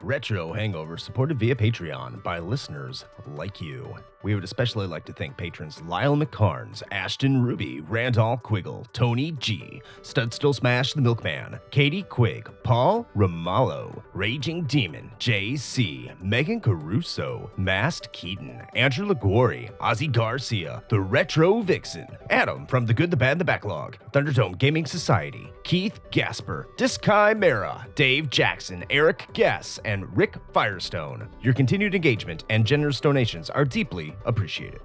Retro Hangover supported via Patreon by listeners like you. We would especially like to thank patrons Lyle McCarnes, Ashton Ruby, Randall Quiggle, Tony G, Stud Still Smash the Milkman, Katie Quigg, Paul Ramallo, Raging Demon, JC, Megan Caruso, Mast Keaton, Andrew Liguori, Ozzy Garcia, The Retro Vixen, Adam from The Good, the Bad, and the Backlog, Thunderdome Gaming Society, Keith Gasper, Diskai Mera, Dave Jackson, Eric Guess, and Rick Firestone. Your continued engagement and generous donations are deeply appreciated.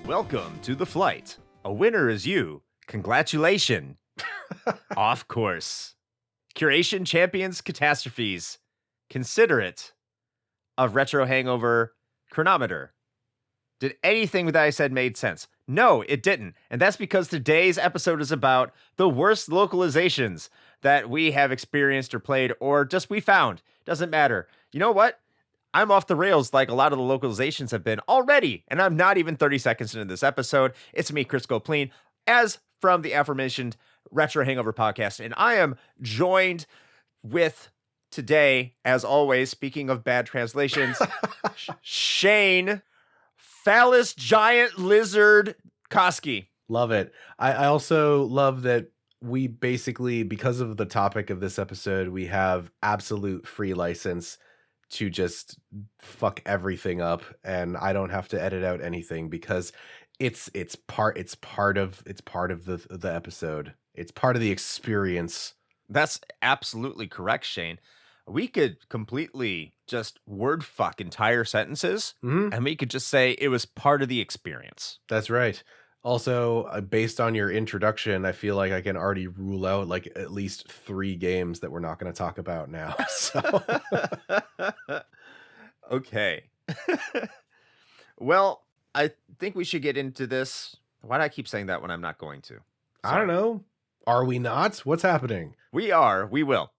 Welcome to the flight. A winner is you. Congratulations. Off course. Curation champions catastrophes. Consider it a retro hangover chronometer. Did anything that I said made sense? No, it didn't. And that's because today's episode is about the worst localizations that we have experienced or played or just we found. Doesn't matter. You know what? I'm off the rails like a lot of the localizations have been already, and I'm not even 30 seconds into this episode. It's me, Chris Gopleen, as from the aforementioned Retro Hangover podcast, and I am joined with today, as always, speaking of bad translations, Shane, Phallus Giant Lizard Koski. Love it. I also love that we basically, because of the topic of this episode, we have absolute free license to just fuck everything up, and I don't have to edit out anything because it's part of the episode. It's part of the experience. That's absolutely correct, Shane. We could completely just word fuck entire sentences, and we could just say it was part of the experience. That's right. Also, based on your introduction, I feel like I can already rule out like at least 3 games that we're not going to talk about now. So, okay. Well, I think we should get into this. Why do I keep saying that when I'm not going to? I don't know. Are we not? What's happening? We are. We will.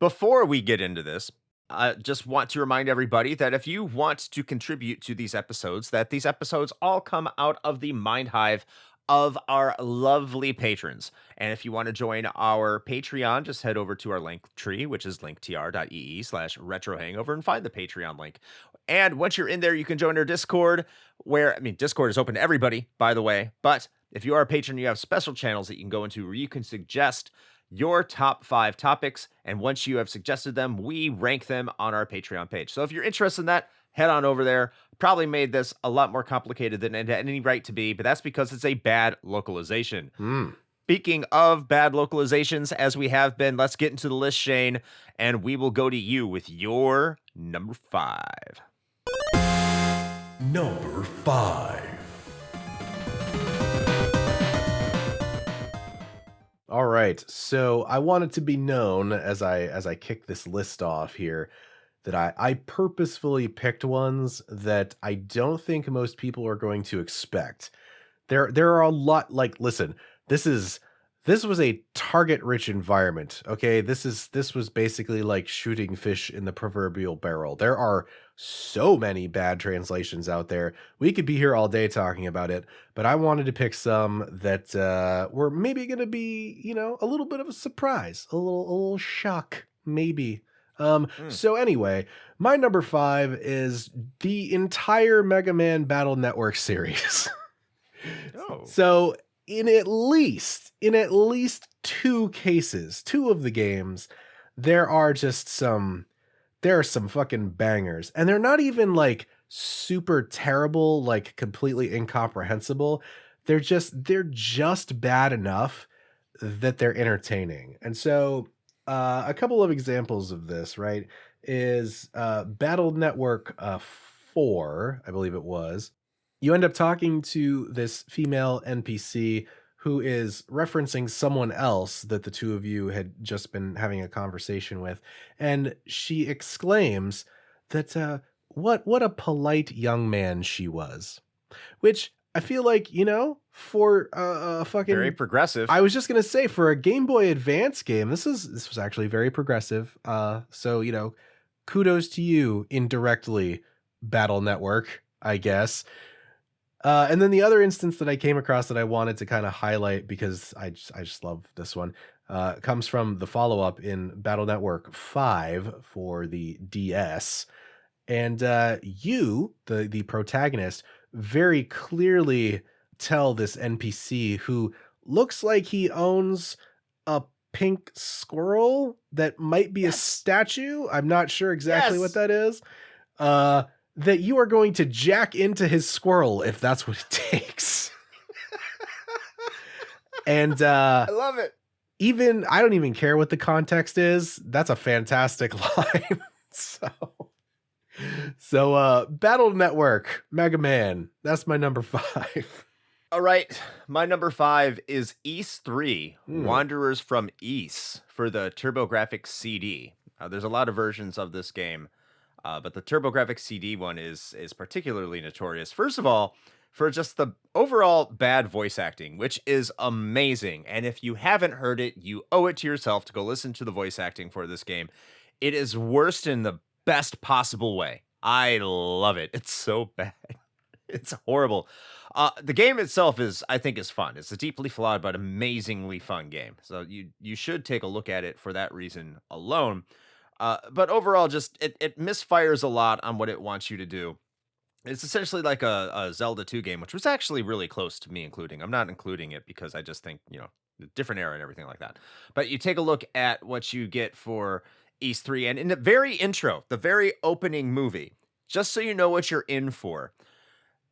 Before we get into this, I just want to remind everybody that if you want to contribute to these episodes, that these episodes all come out of the mind hive of our lovely patrons. And if you want to join our Patreon, just head over to our link tree, which is linktr.ee/retrohangover, and find the Patreon link. And once you're in there, you can join our Discord, Discord is open to everybody, by the way. But if you are a patron, you have special channels that you can go into where you can suggest your top 5 topics, and once you have suggested them, we rank them on our Patreon page. So if you're interested in that, head on over there. Probably made this a lot more complicated than it had any right to be, but that's because it's a bad localization. Speaking of bad localizations, as we have been, let's get into the list, Shane, and we will go to you with your number 5. Number 5. All right, so I want it to be known as I kick this list off here that I purposefully picked ones that I don't think most people are going to expect. There are a lot, like, listen, this was a target-rich environment, okay? This was basically like shooting fish in the proverbial barrel. There are so many bad translations out there. We could be here all day talking about it, but I wanted to pick some that were maybe going to be, a little bit of a surprise, a little shock, maybe. So anyway, my number 5 is the entire Mega Man Battle Network series. Oh. So in at least 2 cases, 2 of the games, there are some fucking bangers, and they're not even like super terrible, like completely incomprehensible. They're just bad enough that they're entertaining. And so a couple of examples of this, right, is Battle Network 4, I believe it was. You end up talking to this female NPC who is referencing someone else that the two of you had just been having a conversation with. And she exclaims that what a polite young man she was. Which I feel like, you know, for fucking Very progressive. I was just gonna say, for a Game Boy Advance game, this was actually very progressive. So you know, kudos to you indirectly, Battle Network, I guess. And then the other instance that I came across that I wanted to kind of highlight because I just love this one comes from the follow up in Battle Network 5 for the DS, and you, the protagonist, very clearly tell this NPC who looks like he owns a pink squirrel that might be a statue. I'm not sure exactly what that is. That you are going to jack into his squirrel if that's what it takes. And I love it. I don't even care what the context is. That's a fantastic line. So Battle Network, Mega Man. That's my number 5. All right. My number 5 is Ys 3, Wanderers from Ys for the TurboGrafx CD. There's a lot of versions of this game, but the TurboGrafx CD one is particularly notorious. First of all, for just the overall bad voice acting, which is amazing. And if you haven't heard it, you owe it to yourself to go listen to the voice acting for this game. It is worst in the best possible way. I love it. It's so bad. It's horrible. The game itself is fun. It's a deeply flawed but amazingly fun game. So you should take a look at it for that reason alone. But overall, just it misfires a lot on what it wants you to do. It's essentially like a Zelda 2 game, which was actually really close to me including. I'm not including it because I just think, different era and everything like that. But you take a look at what you get for Ys 3, and in the very intro, the very opening movie, just so you know what you're in for,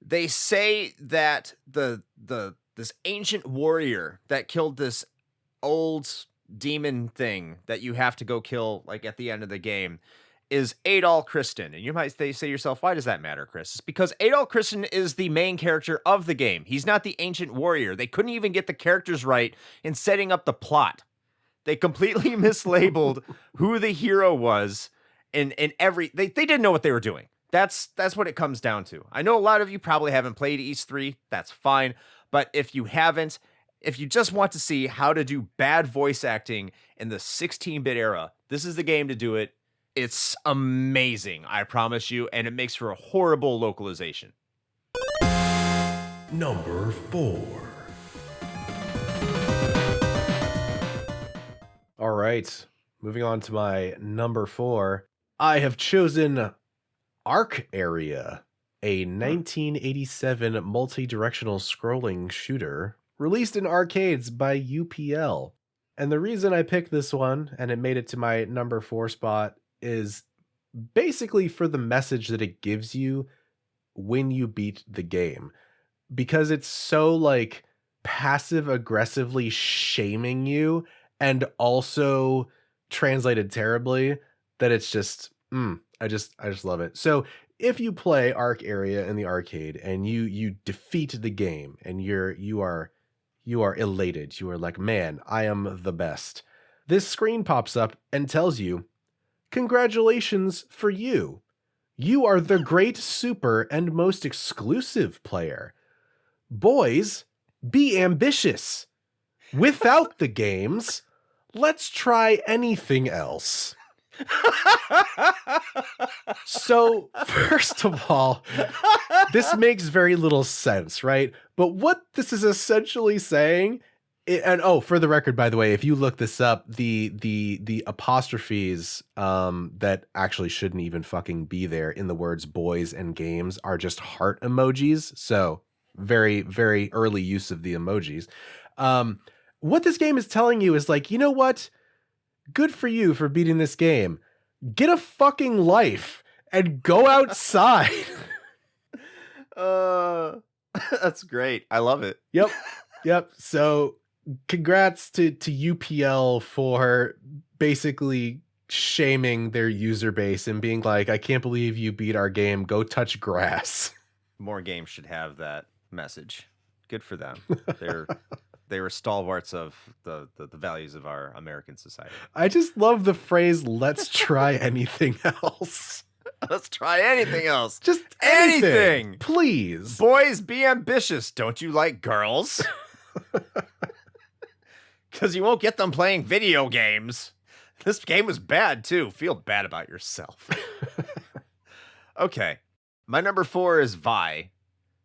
they say that this ancient warrior that killed this old demon thing that you have to go kill like at the end of the game is Adol Christen. And you might say to yourself, why does that matter, Chris? It's because Adol Christen is the main character of the game. He's not the ancient warrior. They couldn't even get the characters right in setting up the plot. They completely mislabeled who the hero was in they didn't know what they were doing. That's what it comes down to. I know a lot of you probably haven't played Ys 3. That's fine. But if you haven't, if you just want to see how to do bad voice acting in the 16-bit era, this is the game to do it. It's amazing, I promise you, and it makes for a horrible localization. Number 4. All right, moving on to my number 4. I have chosen Arc Area, a 1987 multi-directional scrolling shooter released in arcades by UPL. And the reason I picked this one, and it made it to my number 4 spot, is basically for the message that it gives you when you beat the game. Because it's so like passive aggressively shaming you and also translated terribly that it's just I just love it. So if you play Arc Area in the arcade and you defeat the game and you are elated, you are like, man, I am the best. This screen pops up and tells you, congratulations for you. You are the great super and most exclusive player. Boys, be ambitious. Without the games, let's try anything else. So, first of all, this makes very little sense, right? But what this is essentially saying, for the record, by the way, if you look this up, the apostrophes that actually shouldn't even fucking be there in the words boys and games are just heart emojis. So, very, very early use of the emojis. What this game is telling you is like, you know what? Good for you for beating this game. Get a fucking life and go outside. That's great. I love it. Yep. So congrats to UPL for basically shaming their user base and being like, I can't believe you beat our game. Go touch grass. More games should have that message. Good for them. They were stalwarts of the values of our American society. I just love the phrase, let's try anything else. Let's try anything else. Just Anything. Please. Boys, be ambitious. Don't you like girls? Because you won't get them playing video games. This game was bad, too. Feel bad about yourself. Okay. My number 4 is Vi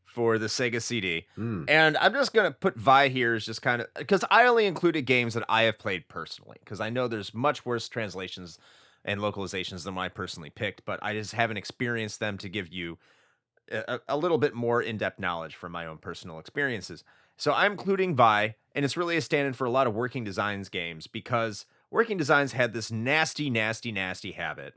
for the Sega CD. And I'm just going to put Vi here as just kind of... Because I only included games that I have played personally. Because I know there's much worse translations and localizations than what I personally picked. But I just haven't experienced them to give you a little bit more in-depth knowledge from my own personal experiences. So I'm including Vi, and it's really a stand-in for a lot of Working Designs games, because Working Designs had this nasty habit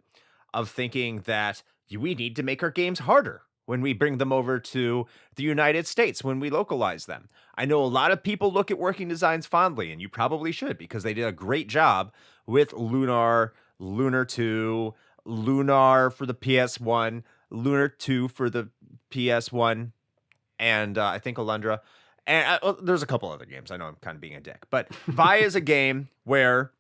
of thinking that we need to make our games harder when we bring them over to the United States, when we localize them. I know a lot of people look at Working Designs fondly, and you probably should, because they did a great job with Lunar, Lunar 2, Lunar for the PS1, Lunar 2 for the PS1, and I think Alundra. And there's a couple other games. I know I'm kind of being a dick. But Vi is a game where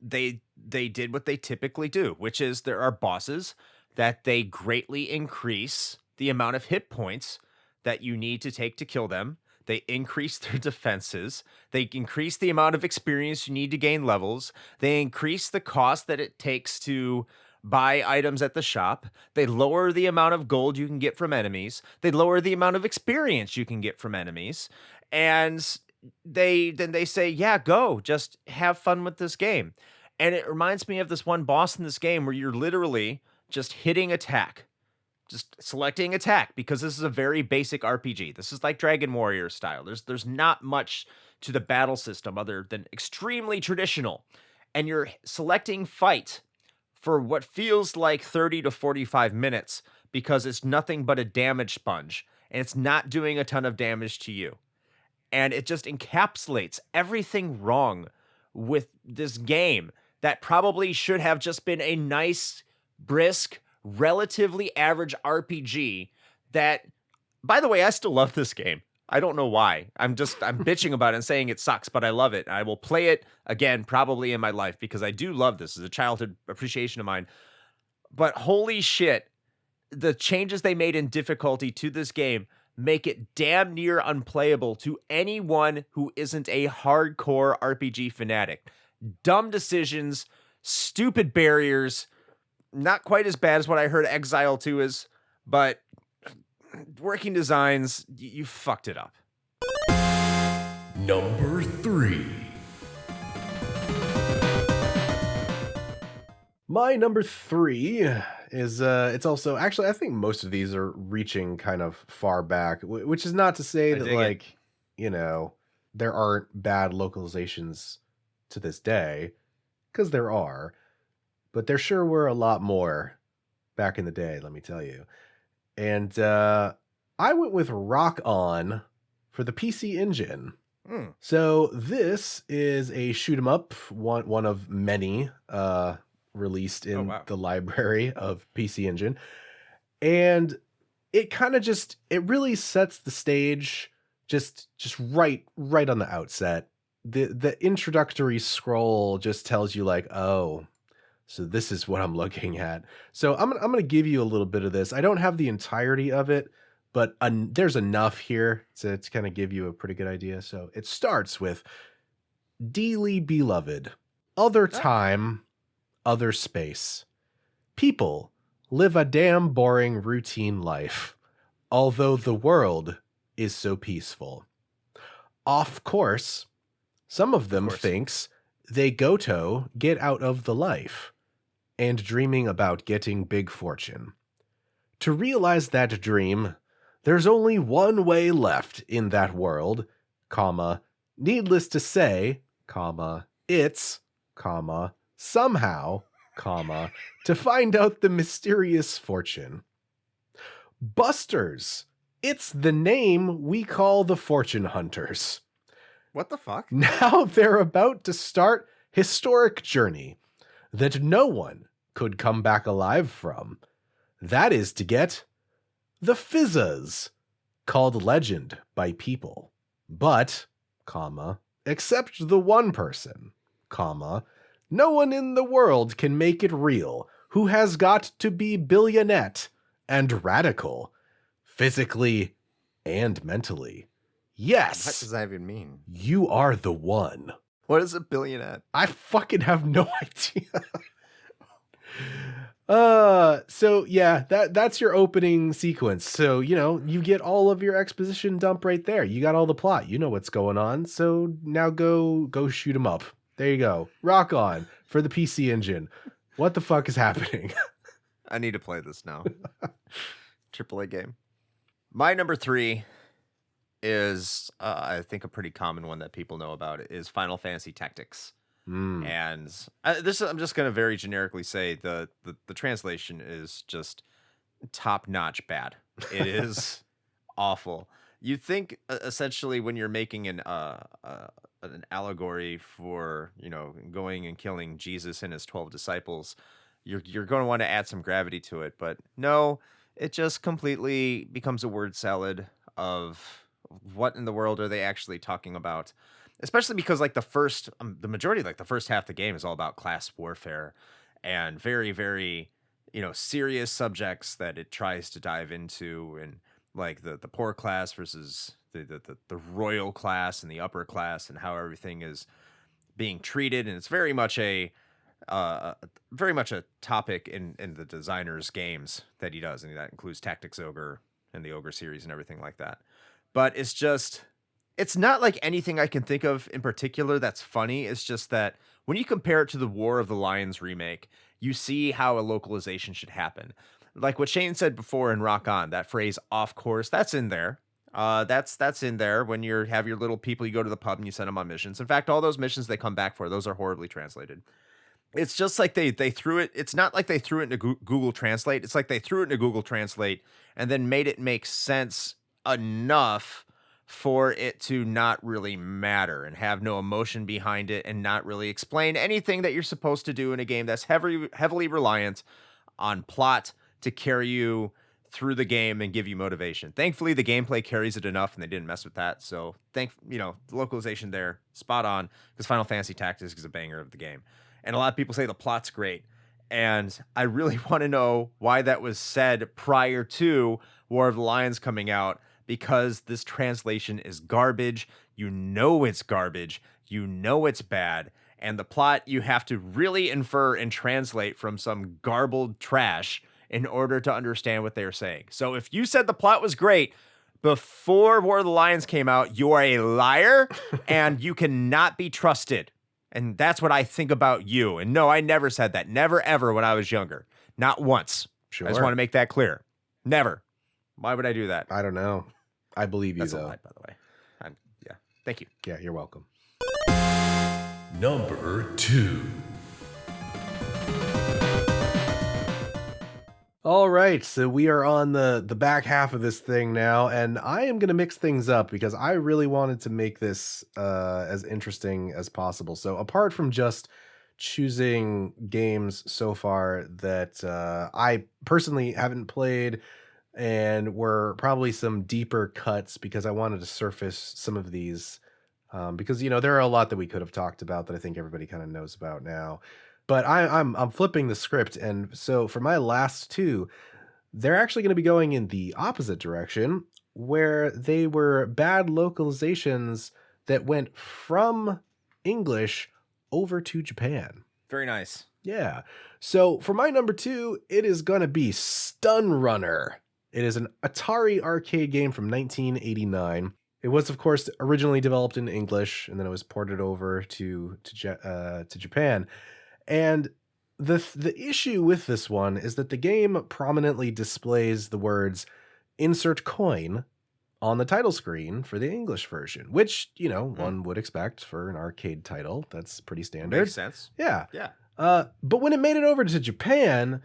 they did what they typically do, which is there are bosses that they greatly increase the amount of hit points that you need to take to kill them. They increase their defenses. They increase the amount of experience you need to gain levels. They increase the cost that it takes to buy items at the shop. They lower the amount of gold you can get from enemies. They lower the amount of experience you can get from enemies. And they say, yeah, go, just have fun with this game. And it reminds me of this one boss in this game where you're literally just hitting attack, just selecting attack, because this is a very basic RPG. This is like Dragon Warrior style. There's not much to the battle system other than extremely traditional. And you're selecting fight for what feels like 30 to 45 minutes, because it's nothing but a damage sponge, and it's not doing a ton of damage to you. And it just encapsulates everything wrong with this game that probably should have just been a nice, brisk, relatively average RPG that, by the way, I still love this game. I don't know why. I'm bitching about it and saying it sucks, but I love it. I will play it again, probably in my life, because I do love this. It's a childhood appreciation of mine. But holy shit, the changes they made in difficulty to this game make it damn near unplayable to anyone who isn't a hardcore RPG fanatic. Dumb decisions, stupid barriers, not quite as bad as what I heard Exile 2 is, but Working Designs, you fucked it up. Number 3. My number 3 is, it's also, actually, I think most of these are reaching kind of far back, which is not to say that, like, you know, there aren't bad localizations to this day, because there are, but there sure were a lot more back in the day, let me tell you. And I went with Rock On for the PC Engine. So this is a shoot 'em up, one of many released in the library of PC Engine. And it kind of it really sets the stage just right on the outset. The introductory scroll just tells you, like, oh, so this is what I'm looking at. So I'm going to give you a little bit of this. I don't have the entirety of it, but there's enough here to kind of give you a pretty good idea. So it starts with Dearly Beloved, Other Time, Other Space. People live a damn boring routine life, although the world is so peaceful. Of course, some of them thinks they go-to get out of the life and dreaming about getting big fortune. To realize that dream, there's only one way left in that world, comma, needless to say, comma, it's, comma, somehow, comma, to find out the mysterious fortune. Busters, it's the name we call the fortune hunters. What the fuck? Now they're about to start historic journey that no one could come back alive from. That is to get the Fizzas, called legend by people. But, comma, except the one person, comma, no one in the world can make it real who has got to be billionette and radical, physically and mentally. Yes. What does that even mean? You are the one. What is a billionette? I fucking have no idea. So yeah, that's your opening sequence. So, you get all of your exposition dump right there. You got all the plot. You know what's going on. So now go shoot 'em up. There you go. Rock on for the PC Engine. What the fuck is happening? I need to play this now. AAA game. My number 3 is, I think, a pretty common one that people know about is Final Fantasy Tactics. And this I'm just going to very generically say the translation is just top-notch bad. It is awful. You think essentially when you're making an allegory for, going and killing Jesus and his 12 disciples, you're going to want to add some gravity to it, but no, it just completely becomes a word salad of what in the world are they actually talking about? Especially because the majority, the first half of the game is all about class warfare and very, very, serious subjects that it tries to dive into, and like the poor class versus the royal class and the upper class, and how everything is being treated. And it's very much a topic in the designer's games that he does. And that includes Tactics Ogre and the Ogre series and everything like that. But it's not like anything I can think of in particular that's funny. It's just that when you compare it to the War of the Lions remake, you see how a localization should happen. Like what Shane said before in Rock On, that phrase "off course," that's in there. That's in there when you have your little people, you go to the pub and you send them on missions. In fact, all those missions they come back for, those are horribly translated. It's just like they threw it. It's not like they threw it into Google Translate. It's like they threw it into Google Translate and then made it make sense enough for it to not really matter and have no emotion behind it and not really explain anything that you're supposed to do in a game that's heavily reliant on plot to carry you through the game and give you motivation. Thankfully, the gameplay carries it enough and they didn't mess with that. So the localization there, spot on, because Final Fantasy Tactics is a banger of the game. And a lot of people say the plot's great. And I really want to know why that was said prior to War of the Lions coming out, because this translation is garbage. You know it's garbage. You know it's bad. And the plot you have to really infer and translate from some garbled trash in order to understand what they're saying. So if you said the plot was great before War of the Lions came out, you are a liar and you cannot be trusted. And that's what I think about you. And no, I never said that. Never, ever when I was younger. Not once. Sure. I just want to make that clear. Never. Why would I do that? I don't know. I believe you, That's though. a lie, by the way. Yeah. Thank you. Yeah, you're welcome. Number 2. All right, so we are on the back half of this thing now, and I am going to mix things up because I really wanted to make this as interesting as possible. So apart from just choosing games so far that I personally haven't played, and were probably some deeper cuts because I wanted to surface some of these because there are a lot that we could have talked about that I think everybody kind of knows about now. But I'm flipping the script, and so for my last 2, they're actually going to be going in the opposite direction, where they were bad localizations that went from English over to Japan. Very nice. Yeah. So for my number 2, it is going to be Stun Runner. It is an Atari arcade game from 1989. It was, of course, originally developed in English, and then it was ported over to Japan. And the issue with this one is that the game prominently displays the words "insert coin" on the title screen for the English version, which, one would expect for an arcade title. That's pretty standard. Makes sense. Yeah. Yeah. But when it made it over to Japan,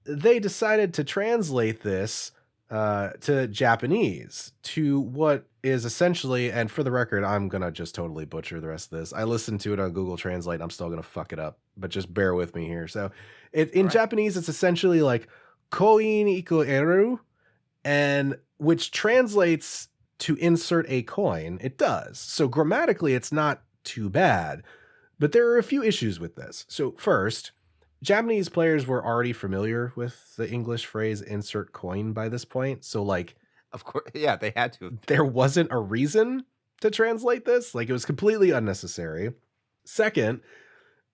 they decided to translate this to Japanese, to what is essentially, and for the record, I'm going to just totally butcher the rest of this. I listened to it on Google Translate. I'm still going to fuck it up, but just bear with me here. So in Japanese, it's essentially like koin iku eru, and which translates to insert a coin. It does. So grammatically, it's not too bad, but there are a few issues with this. So first, Japanese players were already familiar with the English phrase insert coin by this point. So, like, Of course, yeah, they had to. there wasn't a reason to translate this. Like, it was completely unnecessary. Second,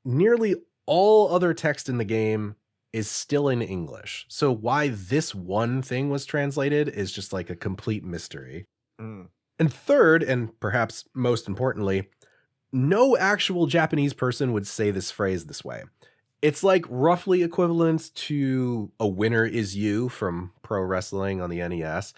nearly all other text in the game is still in English. So, why this one thing was translated is just like a complete mystery. Mm. And third, and perhaps most importantly, no actual Japanese person would say this phrase this way. It's like roughly equivalent to "a winner is you" from pro wrestling on the NES.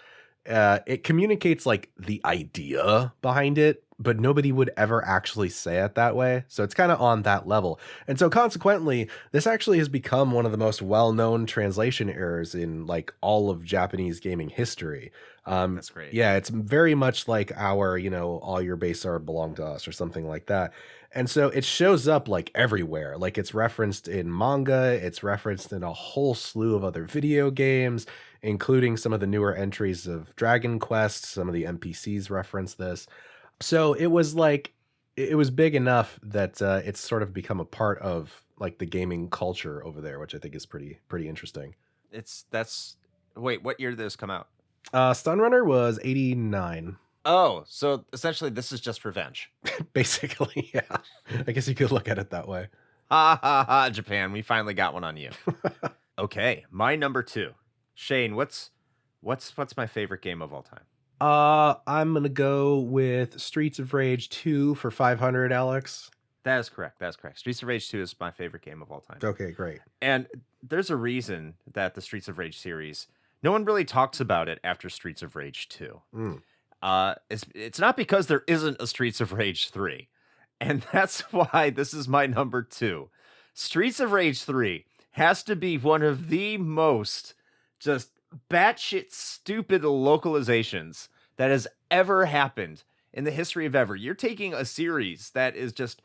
It communicates like the idea behind it, but nobody would ever actually say it that way. So it's kind of on that level. And so consequently, this actually has become one of the most well-known translation errors in like all of Japanese gaming history. That's great. Yeah, it's very much like our, all your base are belong to us or something like that. And so it shows up like everywhere. Like it's referenced in manga, it's referenced in a whole slew of other video games, including some of the newer entries of Dragon Quest. Some of the NPCs reference this. So it was like, it was big enough that it's sort of become a part of like the gaming culture over there, which I think is pretty interesting. Wait, what year did this come out? Stun Runner was 89. Oh, so essentially this is just revenge. Basically, yeah. I guess you could look at it that way. Ha ha ha, Japan, we finally got one on you. Okay, my number 2. Shane, what's my favorite game of all time? I'm gonna go with Streets of Rage 2 for 500, Alex. That is correct. Streets of Rage 2 is my favorite game of all time. Okay, great. And there's a reason that the Streets of Rage series, no one really talks about it after Streets of Rage 2. It's not because there isn't a Streets of Rage 3. And that's why this is my number 2. Streets of Rage 3 has to be one of the most just batshit stupid localizations that has ever happened in the history of ever. You're taking a series that is just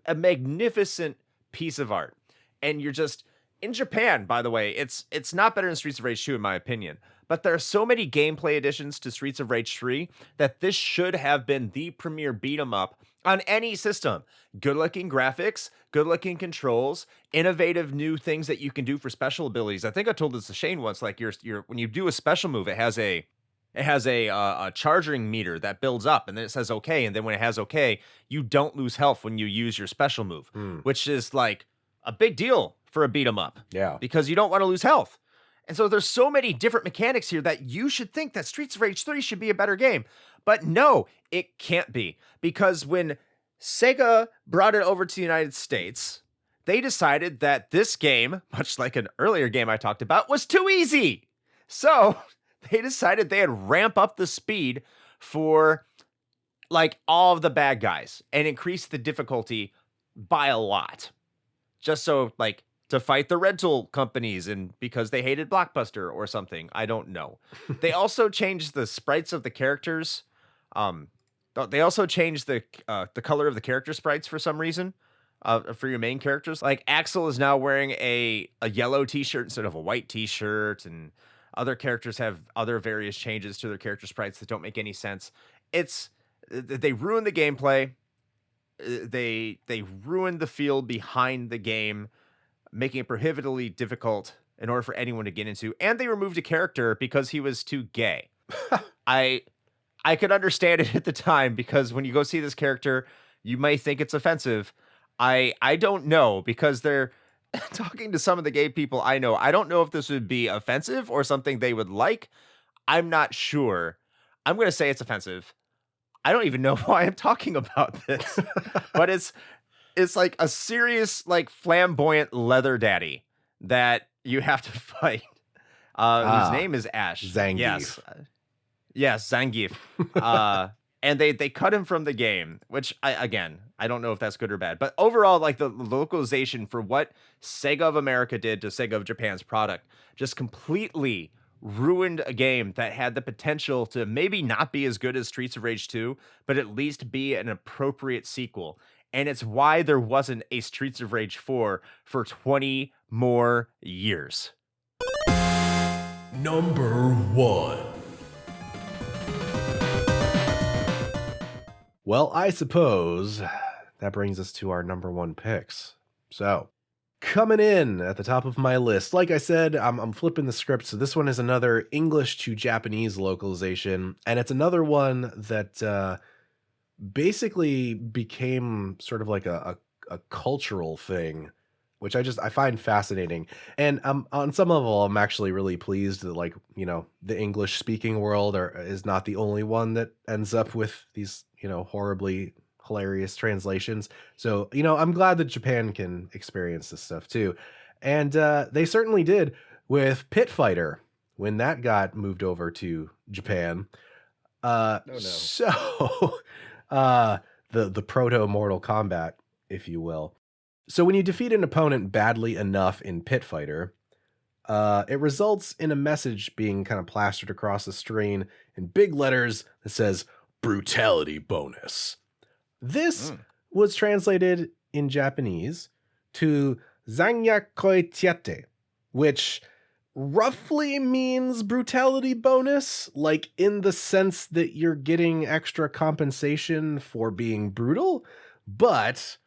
a magnificent piece of art, and you're just in Japan, by the way, it's not better than Streets of Rage 2 in my opinion, but there are so many gameplay additions to Streets of Rage 3 that this should have been the premier beat 'em up on any system. Good looking graphics, good looking controls, innovative new things that you can do for special abilities. I think I told this to Shane once, like you're when you do a special move, it has a charging meter that builds up, and then it says okay, and then when it has okay, you don't lose health when you use your special move, which is like a big deal for a beat 'em up. Yeah. Because you don't want to lose health. And so there's so many different mechanics here that you should think that Streets of Rage 3 should be a better game. But no, it can't be. Because when Sega brought it over to the United States, they decided that this game, much like an earlier game I talked about, was too easy. So they decided they'd ramp up the speed for like all of the bad guys and increase the difficulty by a lot. Just so like to fight the rental companies and because they hated Blockbuster or something. I don't know. They also changed the sprites of the characters. They also changed the color of the character sprites for some reason. For your main characters, like Axel is now wearing a yellow t-shirt instead of a white t-shirt, and other characters have other various changes to their character sprites that don't make any sense. They ruined the gameplay. They ruined the feel behind the game, making it prohibitively difficult in order for anyone to get into. And they removed a character because he was too gay. I could understand it at the time, because when you go see this character, you might think it's offensive. I don't know, because they're talking to some of the gay people I know. I don't know if this would be offensive or something they would like. I'm not sure. I'm going to say it's offensive. I don't even know why I'm talking about this, but it's like a serious, like flamboyant leather daddy that you have to fight. Whose name is Ash. Zangief. Yes, Zangief. And they cut him from the game, which I don't know if that's good or bad, but overall, like the localization for what Sega of America did to Sega of Japan's product just completely ruined a game that had the potential to maybe not be as good as Streets of Rage 2, but at least be an appropriate sequel. And it's why there wasn't a Streets of Rage 4 for 20 more years. Number 1. Well, I suppose that brings us to our number 1 picks. So, Coming in at the top of my list, like I said, I'm flipping the script. So this one is another English to Japanese localization, and it's another one that basically became sort of like a cultural thing, which I find fascinating. And on some level, I'm actually really pleased that, like, the English speaking world is not the only one that ends up with these, horribly hilarious translations. So, I'm glad that Japan can experience this stuff too. And they certainly did with Pit Fighter when that got moved over to Japan. Oh, no. So the proto Mortal Kombat, if you will. So when you defeat an opponent badly enough in Pit Fighter, it results in a message being kind of plastered across the screen in big letters that says brutality bonus. This was translated in Japanese to Zanya Koitiate, which roughly means brutality bonus, like in the sense that you're getting extra compensation for being brutal. But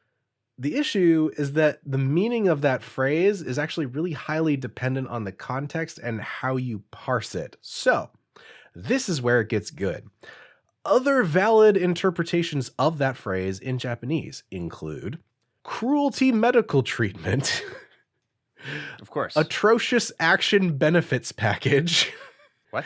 the issue is that the meaning of that phrase is actually really highly dependent on the context and how you parse it. So this is where it gets good. Other valid interpretations of that phrase in Japanese include cruelty medical treatment, Of course. atrocious action benefits package, What?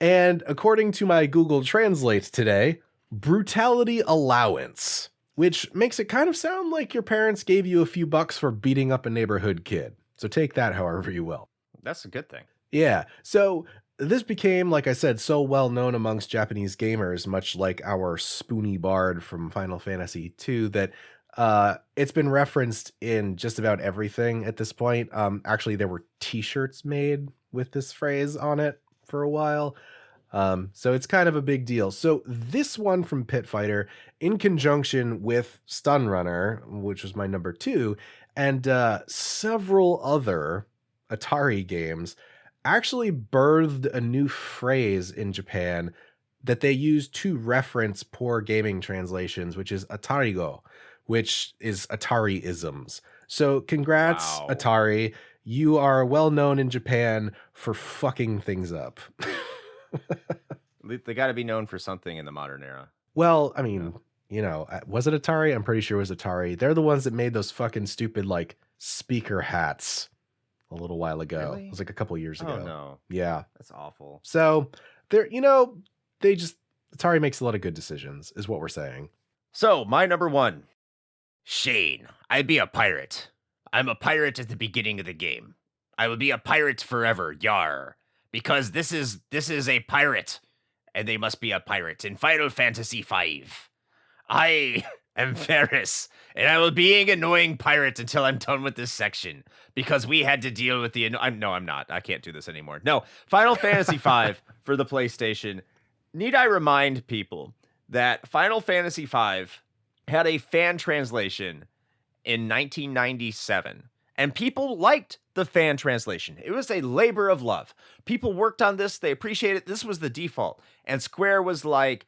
and according to my Google Translate today, brutality allowance, which makes it kind of sound like your parents gave you a few bucks for beating up a neighborhood kid. So take that however you will. That's a good thing. Yeah. So this became, like I said, so well known amongst Japanese gamers, much like our Spoony Bard from Final Fantasy II, that it's been referenced in just about everything at this point. Actually, there were t-shirts made with this phrase on it for a while. So it's kind of a big deal. So this one from Pit Fighter, in conjunction with Stun Runner, which was my number 2, and several other Atari games, actually birthed a new phrase in Japan that they use to reference poor gaming translations, which is Atarigo, which is Atari-isms. So congrats, Wow. Atari. You are well known in Japan for fucking things up. They got to be known for something in the modern era. Well, I mean, was it Atari? I'm pretty sure it was Atari. They're the ones that made those fucking stupid, like, speaker hats a little while ago. Really? It was like a couple years ago. Oh, no. Yeah. That's awful. So Atari makes a lot of good decisions, is what we're saying. So, my number 1. Shane, I'd be a pirate. I'm a pirate at the beginning of the game. I will be a pirate forever, yar. Because this is a pirate, and they must be a pirate in Final Fantasy V. I am Ferris, and I will be an annoying pirate until I'm done with this section, because we had to deal with the... No, I'm not. I can't do this anymore. No, Final Fantasy V for the PlayStation. Need I remind people that Final Fantasy V had a fan translation in 1997, and people liked the fan translation. It was a labor of love. People worked on this. They appreciated it. This was the default. And Square was like,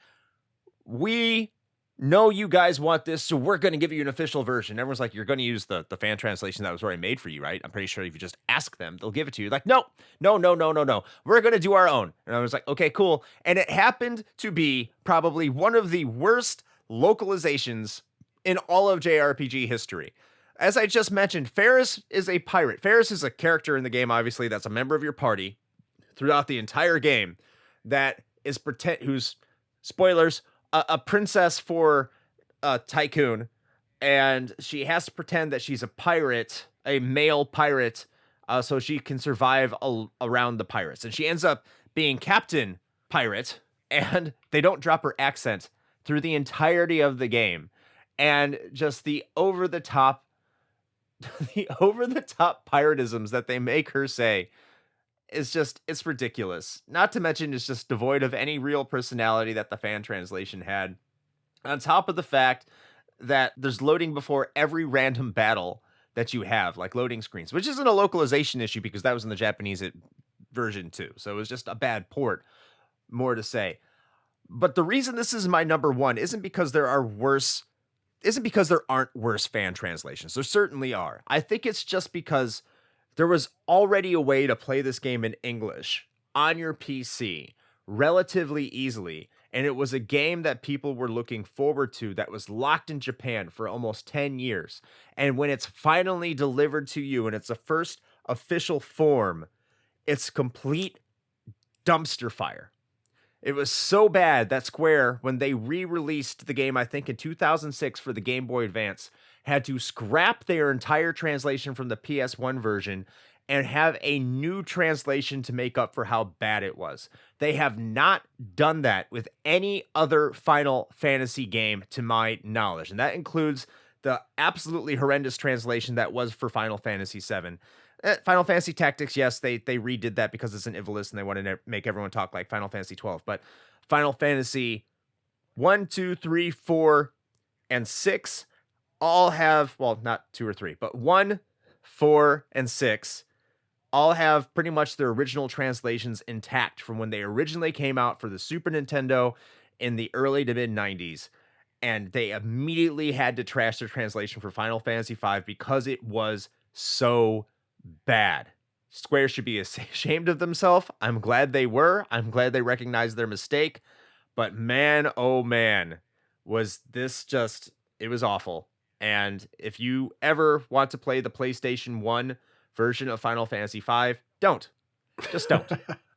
we know you guys want this, so we're going to give you an official version. Everyone's like, you're going to use the fan translation that was already made for you, right? I'm pretty sure if you just ask them, they'll give it to you. Like, no. We're going to do our own. And I was like, okay, cool. And it happened to be probably one of the worst localizations in all of JRPG history. As I just mentioned, Ferris is a pirate. Ferris is a character in the game, obviously, that's a member of your party throughout the entire game that is who's, spoilers, a princess for Tycoon, and she has to pretend that she's a pirate, a male pirate, so she can survive around the pirates. And she ends up being Captain Pirate, and they don't drop her accent through the entirety of the game. And just the over-the-top piratisms that they make her say is just, it's ridiculous. Not to mention it's just devoid of any real personality that the fan translation had. On top of the fact that there's loading before every random battle that you have, like loading screens, which isn't a localization issue because that was in the Japanese version too. So it was just a bad port, more to say. But the reason this is my number 1 isn't because there are worse isn't because there aren't worse fan translations. There certainly are. I think it's just because there was already a way to play this game in English on your PC relatively easily. And it was a game that people were looking forward to that was locked in Japan for almost 10 years. And when it's finally delivered to you and it's the first official form, it's complete dumpster fire. It was so bad that Square, when they re-released the game, I think in 2006 for the Game Boy Advance, had to scrap their entire translation from the PS1 version and have a new translation to make up for how bad it was. They have not done that with any other Final Fantasy game, to my knowledge. And that includes the absolutely horrendous translation that was for Final Fantasy VII. Final Fantasy Tactics, yes, they redid that because it's an Ivalice and they wanted to make everyone talk like Final Fantasy 12. But Final Fantasy 1, 2, 3, 4, and 6 all have, well, not 2 or 3, but 1, 4, and 6 all have pretty much their original translations intact from when they originally came out for the Super Nintendo in the early to mid 90s. And they immediately had to trash their translation for Final Fantasy V because it was so bad. Square should be ashamed of themselves. I'm glad they were. I'm glad they recognized their mistake. But man, oh man, was this just, it was awful. And if you ever want to play the PlayStation 1 version of Final Fantasy V, don't. Just don't.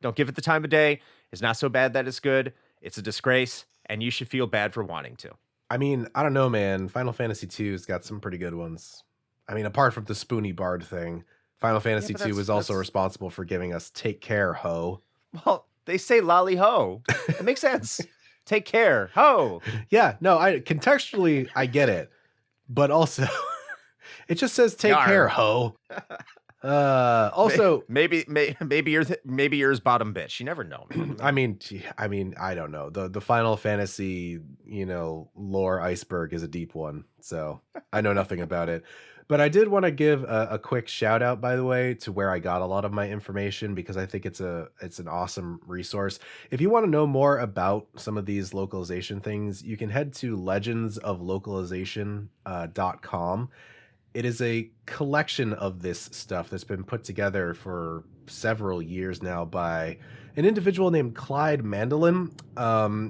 Don't give it the time of day. It's not so bad that it's good. It's a disgrace, and you should feel bad for wanting to. I mean, I don't know, man. Final Fantasy 2's got some pretty good ones. I mean, apart from the Spoony Bard thing, Final Fantasy 2 was also responsible for giving us Take Care, Ho. Well, they say lolly ho. It makes sense. Take care, ho. Yeah, no, contextually I get it, but also it just says take Yarr. care, ho. Also, maybe yours bottom bitch. You never know. I mean, I don't know. The Final Fantasy, lore iceberg is a deep one, so I know nothing about it. But I did want to give a quick shout out, by the way, to where I got a lot of my information, because I think it's an awesome resource. If you want to know more about some of these localization things, you can head to legendsoflocalization.com. It is a collection of this stuff that's been put together for several years now by an individual named Clyde Mandolin.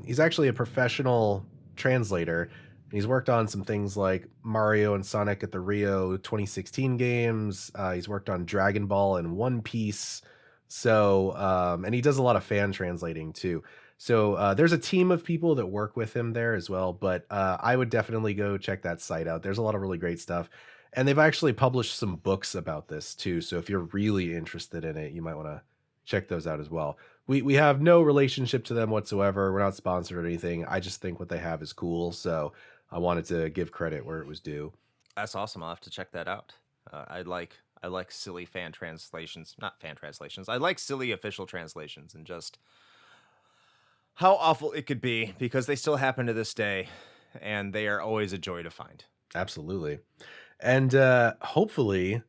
He's actually a professional translator. He's worked on some things like Mario and Sonic at the Rio 2016 games. He's worked on Dragon Ball and One Piece. So, and he does a lot of fan translating too. So there's a team of people that work with him there as well. But I would definitely go check that site out. There's a lot of really great stuff. And they've actually published some books about this too. So if you're really interested in it, you might want to check those out as well. We have no relationship to them whatsoever. We're not sponsored or anything. I just think what they have is cool. So I wanted to give credit where it was due. That's awesome. I'll have to check that out. I like silly fan translations, not fan translations. I like silly official translations and just how awful it could be, because they still happen to this day and they are always a joy to find. Absolutely. And hopefully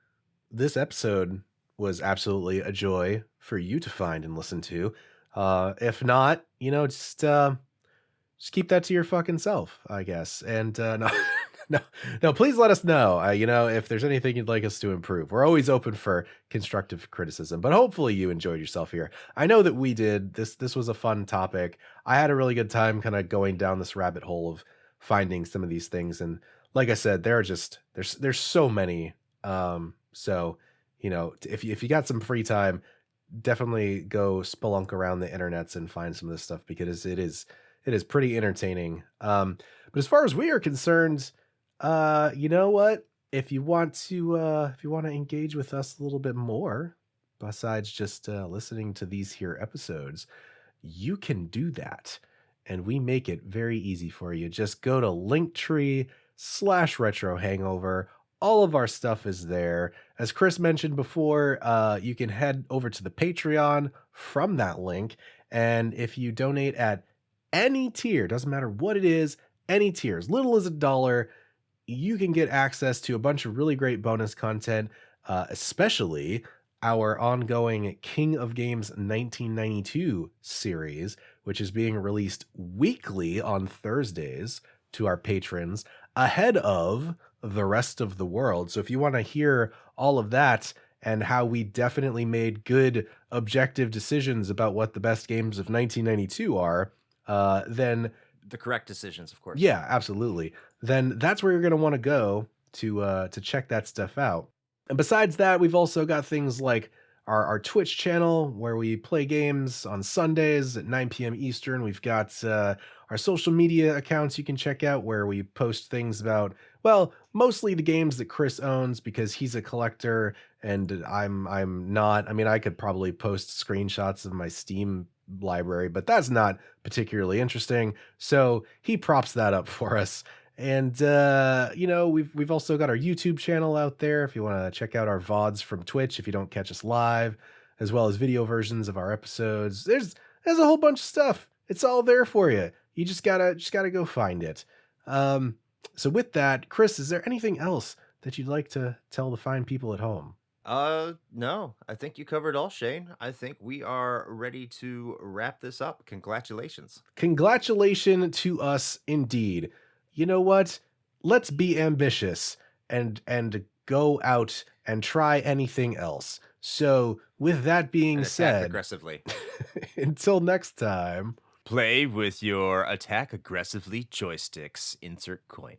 this episode was absolutely a joy for you to find and listen to. If not, just keep that to your fucking self, I guess. And no, please let us know, if there's anything you'd like us to improve. We're always open for constructive criticism, but hopefully you enjoyed yourself here. I know that we did. This was a fun topic. I had a really good time kind of going down this rabbit hole of finding some of these things. And like I said, there's so many. So, if you got some free time, definitely go spelunk around the internets and find some of this stuff, because it is pretty entertaining. But as far as we are concerned, you know what? If you want to engage with us a little bit more, besides just listening to these here episodes, you can do that. And we make it very easy for you. Just go to Linktree/Retro Hangover. All of our stuff is there. As Chris mentioned before, you can head over to the Patreon from that link. And if you donate at any tier, doesn't matter what it is, any tier, as little as $1, you can get access to a bunch of really great bonus content, especially our ongoing King of Games 1992 series, which is being released weekly on Thursdays to our patrons. ahead of the rest of the world. So if you want to hear all of that and how we definitely made good objective decisions about what the best games of 1992 are, then The correct decisions, of course. yeah, absolutely. Then that's where you're going to want to go to check that stuff out. And besides that, we've also got things like our Twitch channel where we play games on Sundays at 9 p.m. Eastern. We've got our social media accounts you can check out where we post things about, well, mostly the games that Chris owns because he's a collector and I'm not. I mean, I could probably post screenshots of my Steam library, but that's not particularly interesting. So he props that up for us. And we've also got our YouTube channel out there if you want to check out our VODs from Twitch if you don't catch us live, as well as video versions of our episodes. There's a whole bunch of stuff. It's all there for you. You just gotta go find it. So with that, Chris, is there anything else that you'd like to tell the fine people at home? No, I think you covered all, Shane. I think we are ready to wrap this up. Congratulations. Congratulations to us indeed. You know what? Let's be ambitious and go out and try anything else. So, with that being And attack said, aggressively. until next time. Play with your attack aggressively joysticks. Insert coin.